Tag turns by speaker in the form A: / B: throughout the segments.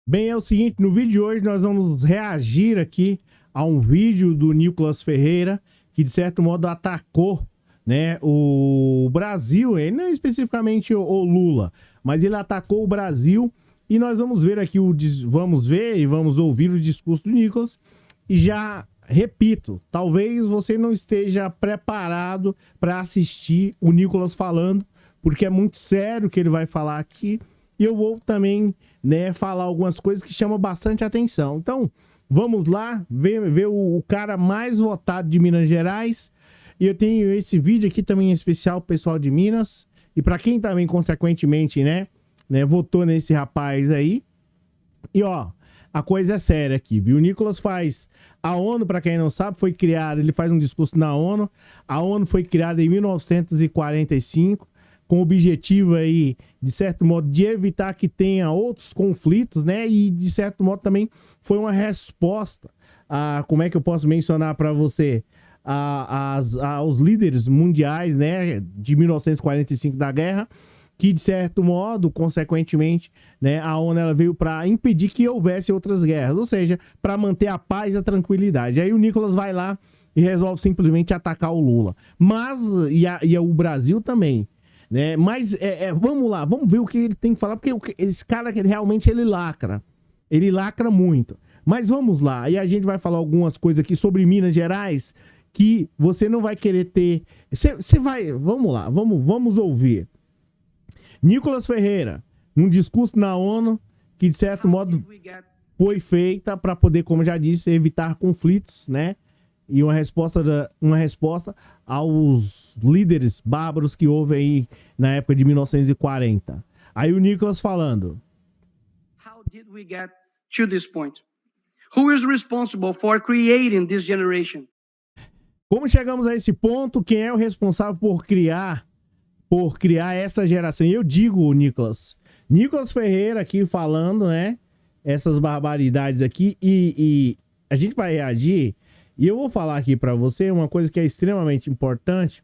A: Bem, é o seguinte, no vídeo de hoje nós vamos reagir aqui a um vídeo do Nicolas Ferreira, que de certo modo atacou, né, o Brasil, ele não é especificamente o Lula, mas ele atacou o Brasil e nós vamos ver aqui vamos ver e vamos ouvir o discurso do Nicolas e já repito, talvez você não esteja preparado para assistir o Nicolas falando, porque é muito sério o que ele vai falar aqui. E eu vou também, né, falar algumas coisas que chamam bastante atenção. Então, vamos lá ver o cara mais votado de Minas Gerais. E eu tenho esse vídeo aqui também especial pro pessoal de Minas. E para quem também, consequentemente, né, votou nesse rapaz aí. E ó, a coisa é séria aqui, viu? O Nicolas faz... A ONU, para quem não sabe, foi criada... Ele faz um discurso na ONU. A ONU foi criada em 1945, com o objetivo aí, de certo modo, de evitar que tenha outros conflitos, né? E, de certo modo, também foi uma resposta a... Como é que eu posso mencionar para você? Aos líderes mundiais, né? De 1945 da guerra, que de certo modo, consequentemente, né, a ONU ela veio para impedir que houvesse outras guerras, ou seja, para manter a paz e a tranquilidade. Aí o Nicolas vai lá e resolve simplesmente atacar o Lula. Mas, e o Brasil também, né? Mas, vamos lá, vamos ver o que ele tem que falar, porque esse cara realmente ele lacra muito. Mas vamos lá, e a gente vai falar algumas coisas aqui sobre Minas Gerais, que você não vai querer ter... Você vai, vamos lá, vamos ouvir. Nicolas Ferreira, um discurso na ONU que, de certo modo, foi feita para poder, como já disse, evitar conflitos, né? E uma resposta aos líderes bárbaros que houve aí na época de 1940. Aí o Nicolas falando.
B: How did we get to this point? Who is responsible for creating this generation?
A: Como chegamos a esse ponto? Quem é o responsável por criar essa geração? Eu digo, Nicolas Ferreira aqui falando, né, essas barbaridades aqui, e a gente vai reagir, e eu vou falar aqui pra você uma coisa que é extremamente importante,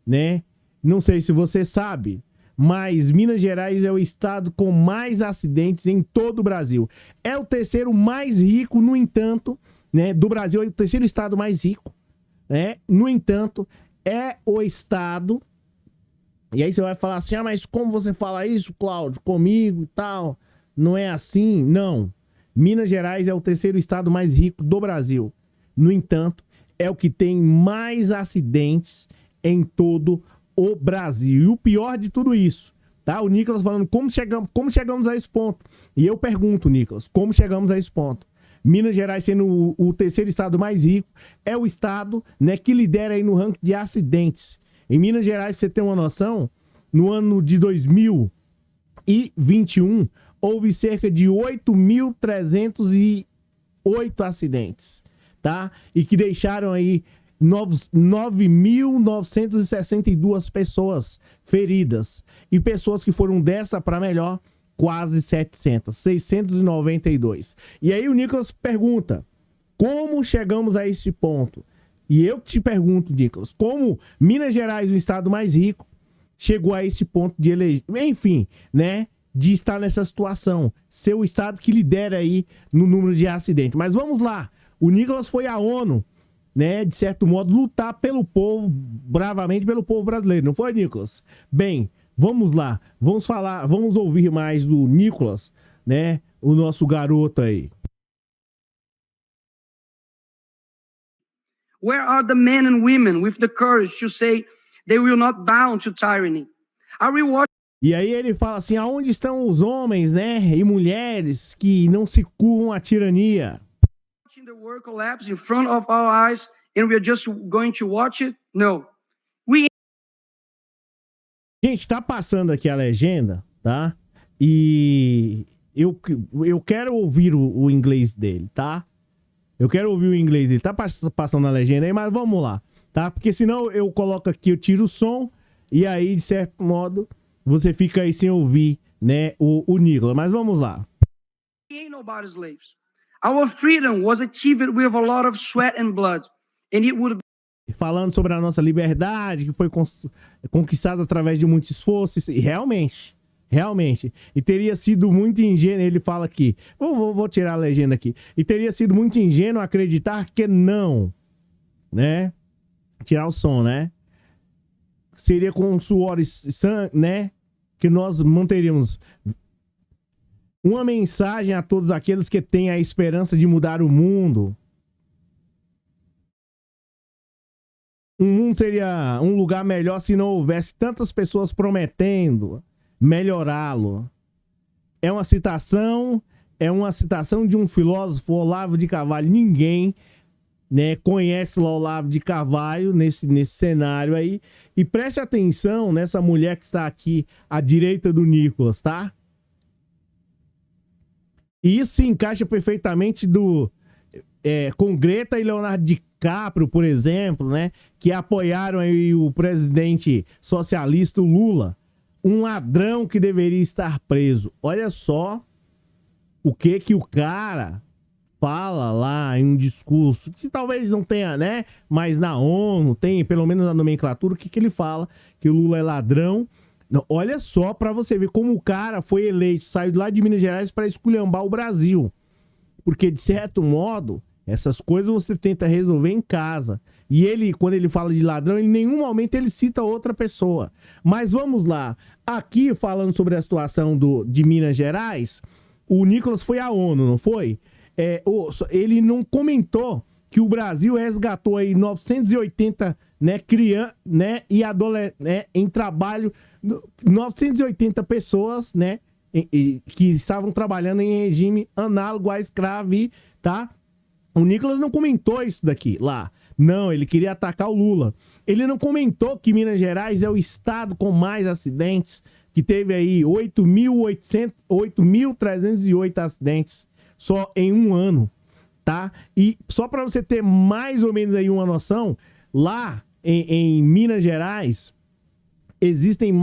A: né, não sei se você sabe, mas Minas Gerais é o estado com mais acidentes em todo o Brasil. É o terceiro mais rico, no entanto, né, do Brasil, é o terceiro estado mais rico, né, no entanto, é o estado... E aí você vai falar assim, mas como você fala isso, Cláudio, comigo e tal? Não é assim? Não. Minas Gerais é o terceiro estado mais rico do Brasil. No entanto, é o que tem mais acidentes em todo o Brasil. E o pior de tudo isso, tá? O Nicolas falando como chegamos a esse ponto. E eu pergunto, Nicolas, como chegamos a esse ponto? Minas Gerais sendo o terceiro estado mais rico, é o estado, né, que lidera aí no ranking de acidentes. Em Minas Gerais, pra você ter uma noção, no ano de 2021, houve cerca de 8.308 acidentes, tá? E que deixaram aí 9.962 pessoas feridas. E pessoas que foram dessa para melhor, quase 692. E aí o Nicolas pergunta, como chegamos a esse ponto? E eu te pergunto, Nicolas, como Minas Gerais, o estado mais rico, chegou a esse ponto de eleger, enfim, né, de estar nessa situação, ser o estado que lidera aí no número de acidentes. Mas vamos lá, o Nicolas foi à ONU, né, de certo modo, lutar pelo povo, bravamente pelo povo brasileiro, não foi, Nicolas? Bem, vamos lá, vamos ouvir mais do Nicolas, né, o nosso garoto aí.
B: Where are the men and women with the courage to say they will not bow to tyranny? Are we watching
A: E aí ele fala assim, aonde estão os homens, né, e mulheres que não se curvam à tirania?
B: the world collapse in front of our eyes and we are just going to watch it? No.
A: Gente, tá passando aqui a legenda, tá? E eu quero ouvir o inglês dele, tá? Eu quero ouvir o inglês dele. Tá passando a legenda aí, mas vamos lá, tá? Porque senão eu coloco aqui, eu tiro o som e aí, de certo modo, você fica aí sem ouvir, né, o Nicolas. Mas vamos lá.
B: We ain't nobody's slaves. Our freedom was achieved with a lot of sweat and blood. And it would
A: falando sobre a nossa liberdade, que foi conquistada através de muito esforço, e realmente Realmente. E teria sido muito ingênuo, ele fala aqui, vou tirar a legenda aqui. E teria sido muito ingênuo acreditar que não, né? Tirar o som, né? Seria com suor e sangue, né? Que nós manteríamos uma mensagem a todos aqueles que têm a esperança de mudar o mundo. O mundo seria um lugar melhor se não houvesse tantas pessoas prometendo melhorá-lo. É uma citação de um filósofo, Olavo de Carvalho. Ninguém, né, conhece o Olavo de Carvalho nesse cenário aí. E preste atenção nessa mulher que está aqui à direita do Nicolas, tá? E isso se encaixa perfeitamente com Greta e Leonardo DiCaprio, por exemplo, né? Que apoiaram aí o presidente socialista o Lula. Um ladrão que deveria estar preso. Olha só o que o cara fala lá em um discurso, que talvez não tenha, né? Mas na ONU tem, pelo menos na nomenclatura, o que ele fala? Que o Lula é ladrão. Olha só pra você ver como o cara foi eleito, saiu lá de Minas Gerais para esculhambar o Brasil. Porque, de certo modo, essas coisas você tenta resolver em casa. E ele, quando ele fala de ladrão, em nenhum momento ele cita outra pessoa. Mas vamos lá. Aqui, falando sobre a situação de Minas Gerais, o Nicolas foi à ONU, não foi? Ele não comentou que o Brasil resgatou aí 980, né, crianças, né, e adolescentes, né, em trabalho, 980 pessoas, né, que estavam trabalhando em regime análogo à escravidão, tá? O Nicolas não comentou isso daqui lá. Não, ele queria atacar o Lula. Ele não comentou que Minas Gerais é o estado com mais acidentes, que teve aí 8.308 acidentes só em um ano, tá? E só para você ter mais ou menos aí uma noção, lá em Minas Gerais, existem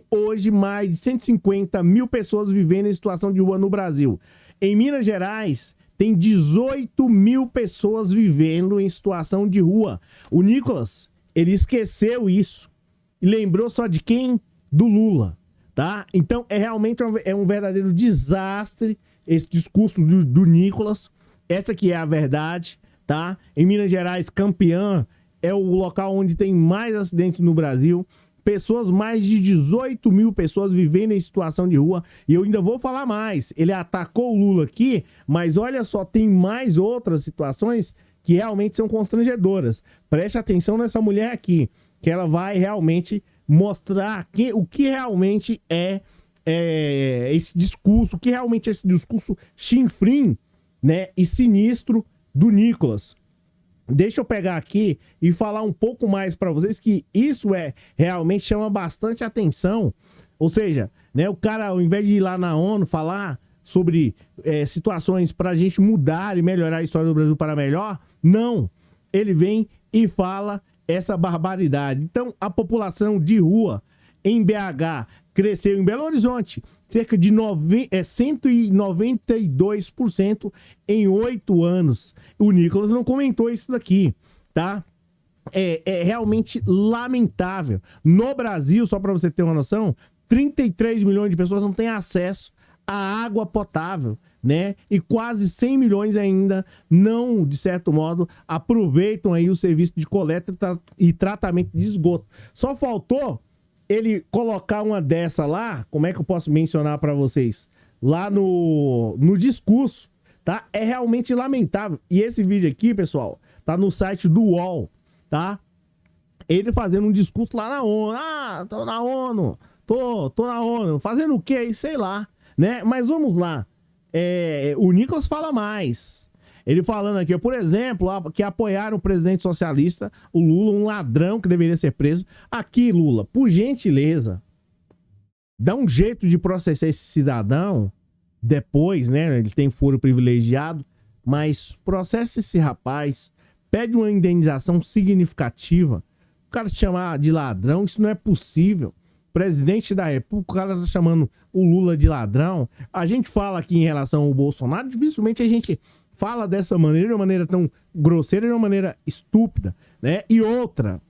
A: hoje mais de 150 mil pessoas vivendo em situação de rua no Brasil. Em Minas Gerais, tem 18 mil pessoas vivendo em situação de rua. O Nicolas, ele esqueceu isso. E lembrou só de quem? Do Lula, tá? Então, realmente um verdadeiro desastre esse discurso do Nicolas. Essa que é a verdade, tá? Em Minas Gerais, Campiã é o local onde tem mais acidentes no Brasil. Mais de 18 mil pessoas vivendo em situação de rua. E eu ainda vou falar mais. Ele atacou o Lula aqui, mas olha só, tem mais outras situações que realmente são constrangedoras. Preste atenção nessa mulher aqui, que ela vai realmente mostrar o que realmente é esse discurso, o que realmente é esse discurso chinfrim, né, e sinistro do Nicolas. Deixa eu pegar aqui e falar um pouco mais para vocês que isso realmente chama bastante atenção. Ou seja, né, o cara, ao invés de ir lá na ONU falar sobre situações para a gente mudar e melhorar a história do Brasil para melhor, não. Ele vem e fala essa barbaridade. Então, a população de rua em BH cresceu em Belo Horizonte cerca de 192% em 8 anos. O Nicolas não comentou isso daqui, tá? É realmente lamentável. No Brasil, só para você ter uma noção, 33 milhões de pessoas não têm acesso à água potável, né? E quase 100 milhões ainda não, de certo modo, aproveitam aí o serviço de coleta e tratamento de esgoto. Só faltou ele colocar uma dessa lá, como é que eu posso mencionar para vocês? Lá no discurso, tá? É realmente lamentável. E esse vídeo aqui, pessoal, tá no site do UOL, tá? Ele fazendo um discurso lá na ONU. Ah, tô na ONU, tô na ONU. Fazendo o quê aí? Sei lá, né? Mas vamos lá. O Nicolas fala mais. Ele falando aqui, por exemplo, que apoiaram o presidente socialista, o Lula, um ladrão que deveria ser preso. Aqui, Lula, por gentileza, dá um jeito de processar esse cidadão depois, né? Ele tem foro privilegiado, mas processa esse rapaz, pede uma indenização significativa. O cara te chamar de ladrão, isso não é possível. Presidente da República, o cara tá chamando o Lula de ladrão. A gente fala aqui em relação ao Bolsonaro, dificilmente a gente fala dessa maneira, de uma maneira tão grosseira, de uma maneira estúpida, né? E outra,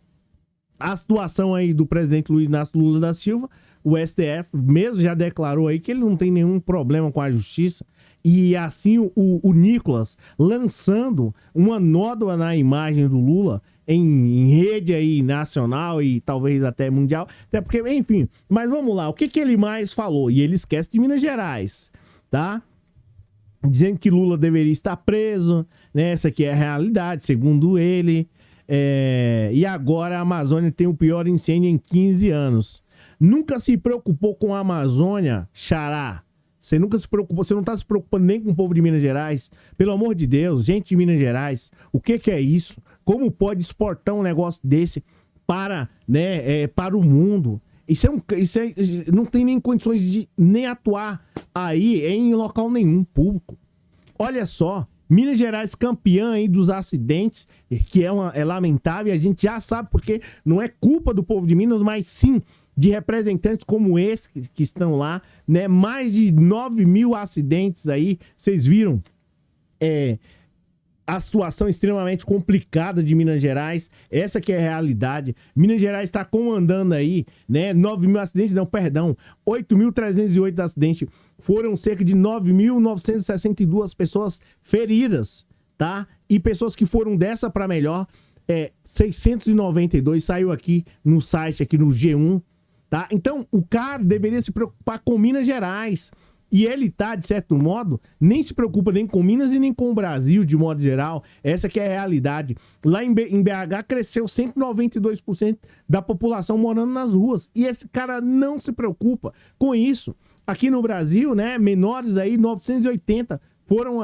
A: a situação aí do presidente Luiz Inácio Lula da Silva, o STF mesmo já declarou aí que ele não tem nenhum problema com a justiça. E assim o Nicolas lançando uma nódoa na imagem do Lula em rede aí nacional e talvez até mundial. Até porque, enfim, mas vamos lá. O que ele mais falou? E ele esquece de Minas Gerais, tá? Dizendo que Lula deveria estar preso, né? Essa aqui é a realidade, segundo ele. E agora a Amazônia tem o pior incêndio em 15 anos. Nunca se preocupou com a Amazônia, xará. Você nunca se preocupou, você não tá se preocupando nem com o povo de Minas Gerais. Pelo amor de Deus, gente de Minas Gerais, o que é isso? Como pode exportar um negócio desse para, né, para o mundo? Isso não tem nem condições de nem atuar aí em local nenhum público. Olha só, Minas Gerais campeã aí dos acidentes, que é lamentável, e a gente já sabe porque não é culpa do povo de Minas, mas sim de representantes como esse que estão lá, né? Mais de 9 mil acidentes aí, vocês viram a situação extremamente complicada de Minas Gerais, essa que é a realidade. Minas Gerais está comandando aí, né? 9 mil acidentes, não, perdão, 8.308 acidentes, foram cerca de 9.962 pessoas feridas, tá? E pessoas que foram dessa para melhor, 692, saiu aqui no site, aqui no G1, tá? Então, o cara deveria se preocupar com Minas Gerais. E ele tá, de certo modo, nem se preocupa nem com Minas e nem com o Brasil, de modo geral. Essa que é a realidade. Lá em BH cresceu 192% da população morando nas ruas. E esse cara não se preocupa com isso. Aqui no Brasil, né, menores aí, 980 foram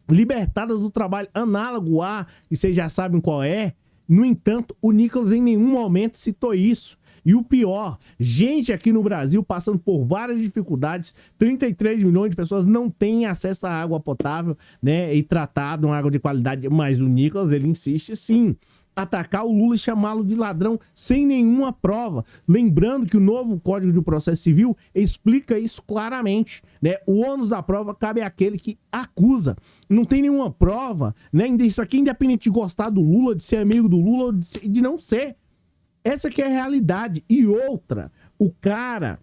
A: libertadas do trabalho análogo a, e vocês já sabem qual é. No entanto, o Nicolas em nenhum momento citou isso. E o pior, gente aqui no Brasil passando por várias dificuldades, 33 milhões de pessoas não têm acesso à água potável, né, e tratada, uma água de qualidade, mas o Nicolas, ele insiste sim, atacar o Lula e chamá-lo de ladrão sem nenhuma prova. Lembrando que o novo Código de Processo Civil explica isso claramente, né? O ônus da prova cabe àquele que acusa. Não tem nenhuma prova, né? Isso aqui independente de gostar do Lula, de ser amigo do Lula, de não ser. Essa que é a realidade. E outra, o cara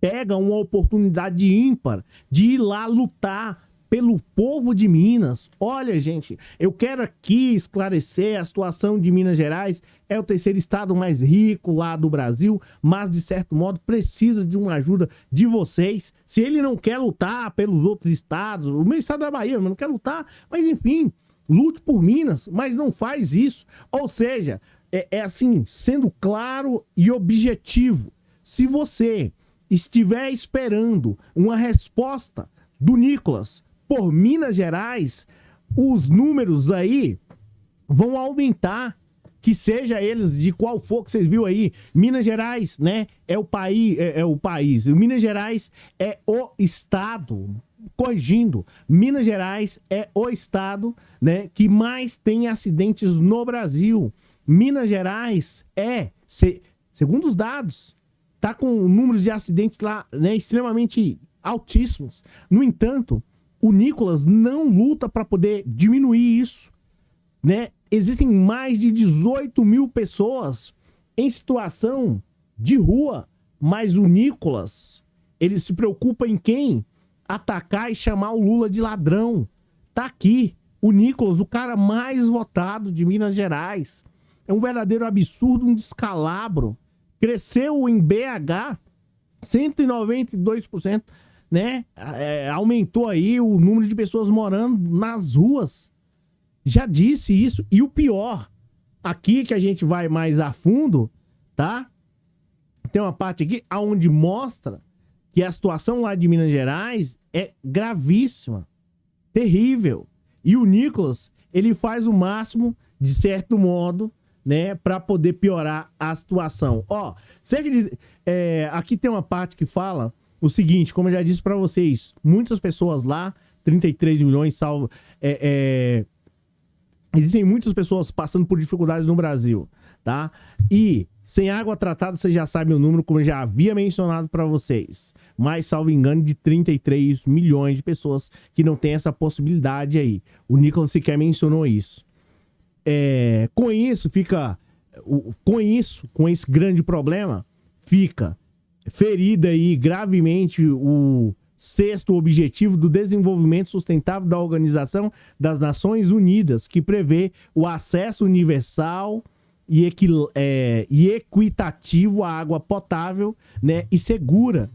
A: pega uma oportunidade ímpar de ir lá lutar pelo povo de Minas. Olha, gente, eu quero aqui esclarecer a situação de Minas Gerais. É o terceiro estado mais rico lá do Brasil, mas de certo modo precisa de uma ajuda de vocês. Se ele não quer lutar pelos outros estados, o meu estado da Bahia, mas não quer lutar, mas enfim, lute por Minas, mas não faz isso. Ou seja, assim, sendo claro e objetivo. Se você estiver esperando uma resposta do Nicolas por Minas Gerais, os números aí vão aumentar, que seja eles de qual for que vocês viram aí. Minas Gerais, né, é o país. Minas Gerais é o estado, corrigindo, Minas Gerais é o estado, né, que mais tem acidentes no Brasil. Minas Gerais segundo os dados, tá com números de acidentes lá, né, extremamente altíssimos. No entanto, o Nicolas não luta para poder diminuir isso, né? Existem mais de 18 mil pessoas em situação de rua, mas o Nicolas, ele se preocupa em quem? Atacar e chamar o Lula de ladrão. Tá aqui, o Nicolas, o cara mais votado de Minas Gerais. É um verdadeiro absurdo, um descalabro. Cresceu em BH 192%, né? Aumentou aí o número de pessoas morando nas ruas. Já disse isso. E o pior, aqui que a gente vai mais a fundo, tá? Tem uma parte aqui onde mostra que a situação lá de Minas Gerais é gravíssima, terrível. E o Nicolas, ele faz o máximo, de certo modo, né, para poder piorar a situação. Ó, aqui tem uma parte que fala o seguinte, como eu já disse para vocês, muitas pessoas lá, 33 milhões, existem muitas pessoas passando por dificuldades no Brasil, tá? E sem água tratada, vocês já sabem o número, como eu já havia mencionado para vocês. Mas, salvo engano, de 33 milhões de pessoas que não tem essa possibilidade aí. O Nicolas sequer mencionou isso. Com isso, fica com esse grande problema, fica ferida aí gravemente o sexto objetivo do desenvolvimento sustentável da Organização das Nações Unidas, que prevê o acesso universal e equitativo à água potável, né, e segura.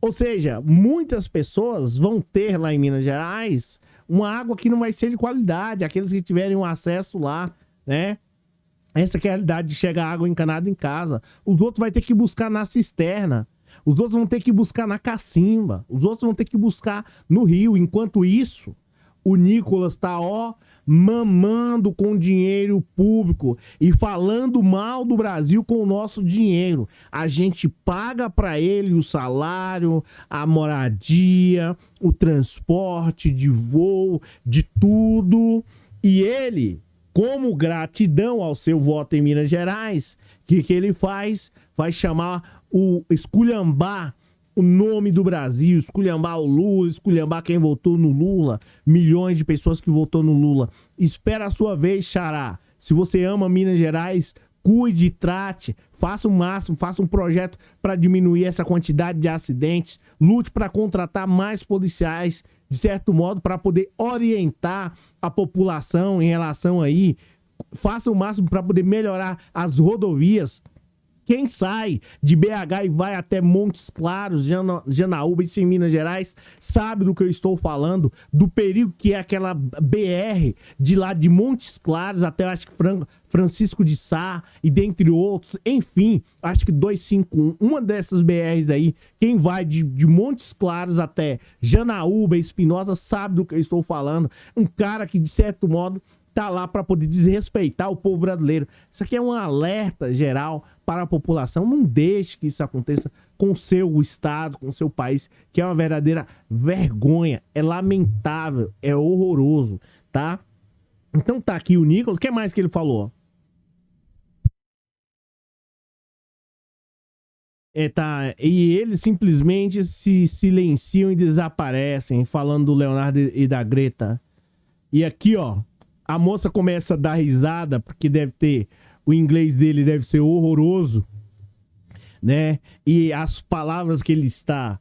A: Ou seja, muitas pessoas vão ter lá em Minas Gerais uma água que não vai ser de qualidade, aqueles que tiverem um acesso lá, né? Essa que é a realidade de chegar água encanada em casa. Os outros vai ter que buscar na cisterna. Os outros vão ter que buscar na cacimba. Os outros vão ter que buscar no rio. Enquanto isso, o Nicolas tá, mamando com dinheiro público e falando mal do Brasil com o nosso dinheiro. A gente paga para ele o salário, a moradia, o transporte de voo, de tudo. E ele, como gratidão ao seu voto em Minas Gerais, o que ele faz? Vai chamar esculhambar o nome do Brasil, esculhambar o Lula, esculhambar quem votou no Lula, milhões de pessoas que votou no Lula. Espera a sua vez, xará. Se você ama Minas Gerais, cuide, trate, faça o máximo, faça um projeto para diminuir essa quantidade de acidentes, lute para contratar mais policiais, de certo modo, para poder orientar a população em relação aí, faça o máximo para poder melhorar as rodovias. Quem sai de BH e vai até Montes Claros, Janaúba, isso em Minas Gerais, sabe do que eu estou falando, do perigo que é aquela BR de lá de Montes Claros até, acho que Francisco de Sá e dentre outros, enfim, acho que 251, uma dessas BRs aí, quem vai de Montes Claros até Janaúba, Espinosa, sabe do que eu estou falando, um cara que de certo modo tá lá para poder desrespeitar o povo brasileiro. Isso aqui é um alerta geral para a população. Não deixe que isso aconteça com o seu estado, com o seu país, que é uma verdadeira vergonha. É lamentável, é horroroso, tá? Então tá aqui o Nicolas. O que mais que ele falou? E eles simplesmente se silenciam e desaparecem, falando do Leonardo e da Greta. E aqui, a moça começa a dar risada, porque o inglês dele deve ser horroroso, né? E as palavras que ele está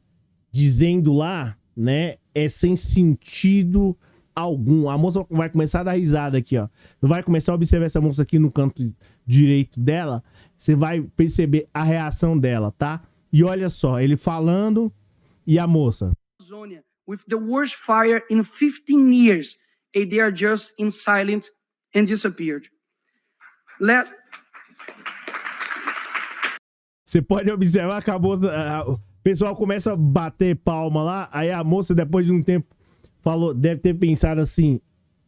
A: dizendo lá, né, é sem sentido algum. A moça vai começar a dar risada aqui, Não vai começar a observar essa moça aqui no canto direito dela, você vai perceber a reação dela, tá? E olha só, ele falando e a moça.
B: With the worst fire in 15 years. And they are just in silent and disappeared.
A: Você pode observar que o pessoal começa a bater palma lá, aí a moça, depois de um tempo, falou, deve ter pensado assim,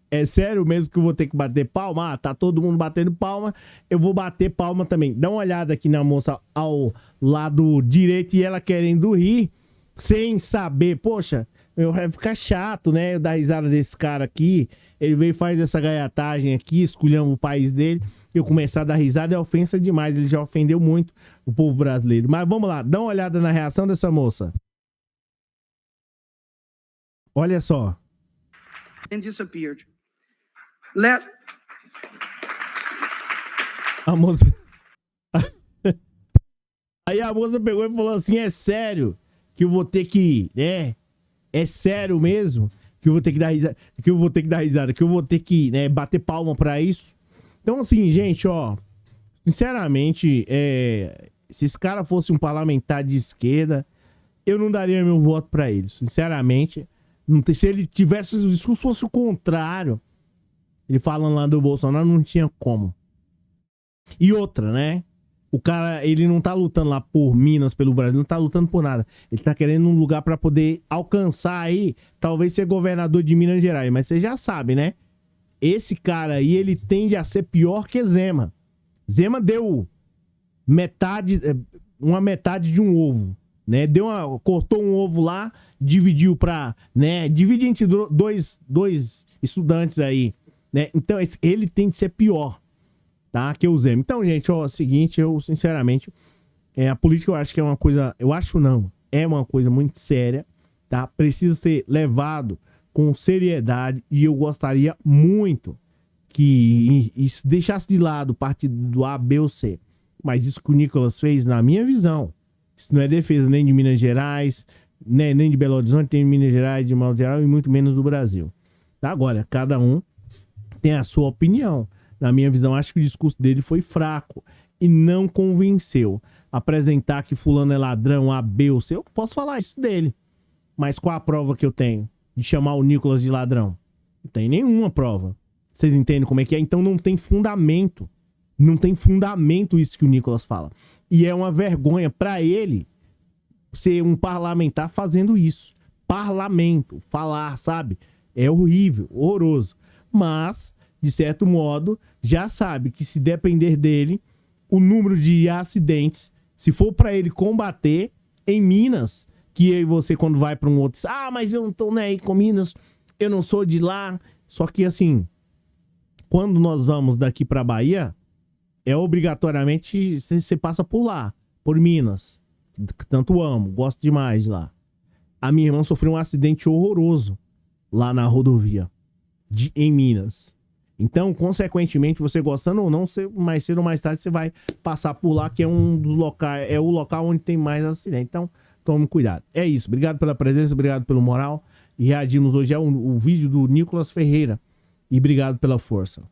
A: é sério mesmo que eu vou ter que bater palma? Tá todo mundo batendo palma, eu vou bater palma também. Dá uma olhada aqui na moça ao lado direito e ela querendo rir, sem saber, poxa, vai ficar chato, né? Eu dar risada desse cara aqui. Ele veio e faz essa gaiatagem aqui, escolhendo o país dele. Eu começar a dar risada é ofensa demais. Ele já ofendeu muito o povo brasileiro. Mas vamos lá, dá uma olhada na reação dessa moça. Olha só.
B: And disappeared.
A: A moça. Aí a moça pegou e falou assim: é sério que eu vou ter que, né? É sério mesmo que eu vou ter que dar risada, que eu vou ter que, né, bater palma pra isso. Então, assim, gente, sinceramente, se esse cara fosse um parlamentar de esquerda, eu não daria meu voto pra ele. Sinceramente, se ele tivesse, se o discurso fosse o contrário, ele falando lá do Bolsonaro, não tinha como. E outra, né? O cara, ele não tá lutando lá por Minas, pelo Brasil, não tá lutando por nada. Ele tá querendo um lugar pra poder alcançar aí, talvez ser governador de Minas Gerais. Mas você já sabe, né? Esse cara aí, ele tende a ser pior que Zema. Zema deu uma metade de um ovo, né? Cortou um ovo lá, dividiu pra, né? Divide entre dois estudantes aí, né? Então, ele tem de ser pior, tá? Que o Zema. Então, gente, é o seguinte, eu sinceramente, a política eu acho que é uma coisa, é uma coisa muito séria, tá? Precisa ser levado com seriedade e eu gostaria muito que deixasse de lado partido do A, B ou C. Mas isso que o Nicolas fez, na minha visão, isso não é defesa nem de Minas Gerais, né, nem de Belo Horizonte, nem de Minas Gerais, de modo geral, e muito menos do Brasil. Tá? Agora, cada um tem a sua opinião. Na minha visão, acho que o discurso dele foi fraco e não convenceu. Apresentar que fulano é ladrão, A, B ou C, eu posso falar isso dele. Mas qual a prova que eu tenho de chamar o Nicolas de ladrão? Não tem nenhuma prova. Vocês entendem como é que é? Então não tem fundamento. Não tem fundamento isso que o Nicolas fala. E é uma vergonha pra ele ser um parlamentar fazendo isso. Parlamento, falar, sabe? É horrível, horroroso. Mas, de certo modo, já sabe que se depender dele, o número de acidentes, se for pra ele combater em Minas, que eu e você quando vai pra um outro, mas eu não tô nem aí com Minas, eu não sou de lá. Só que assim, quando nós vamos daqui pra Bahia, obrigatoriamente você passa por lá, por Minas. Tanto amo, gosto demais de lá. A minha irmã sofreu um acidente horroroso lá na rodovia, em Minas. Então, consequentemente, você gostando ou não, mais cedo ou mais tarde você vai passar por lá, que é um dos locais, é o local onde tem mais acidente. Então, tome cuidado. É isso. Obrigado pela presença, obrigado pelo moral. E reagimos hoje ao vídeo do Nicolas Ferreira. E obrigado pela força.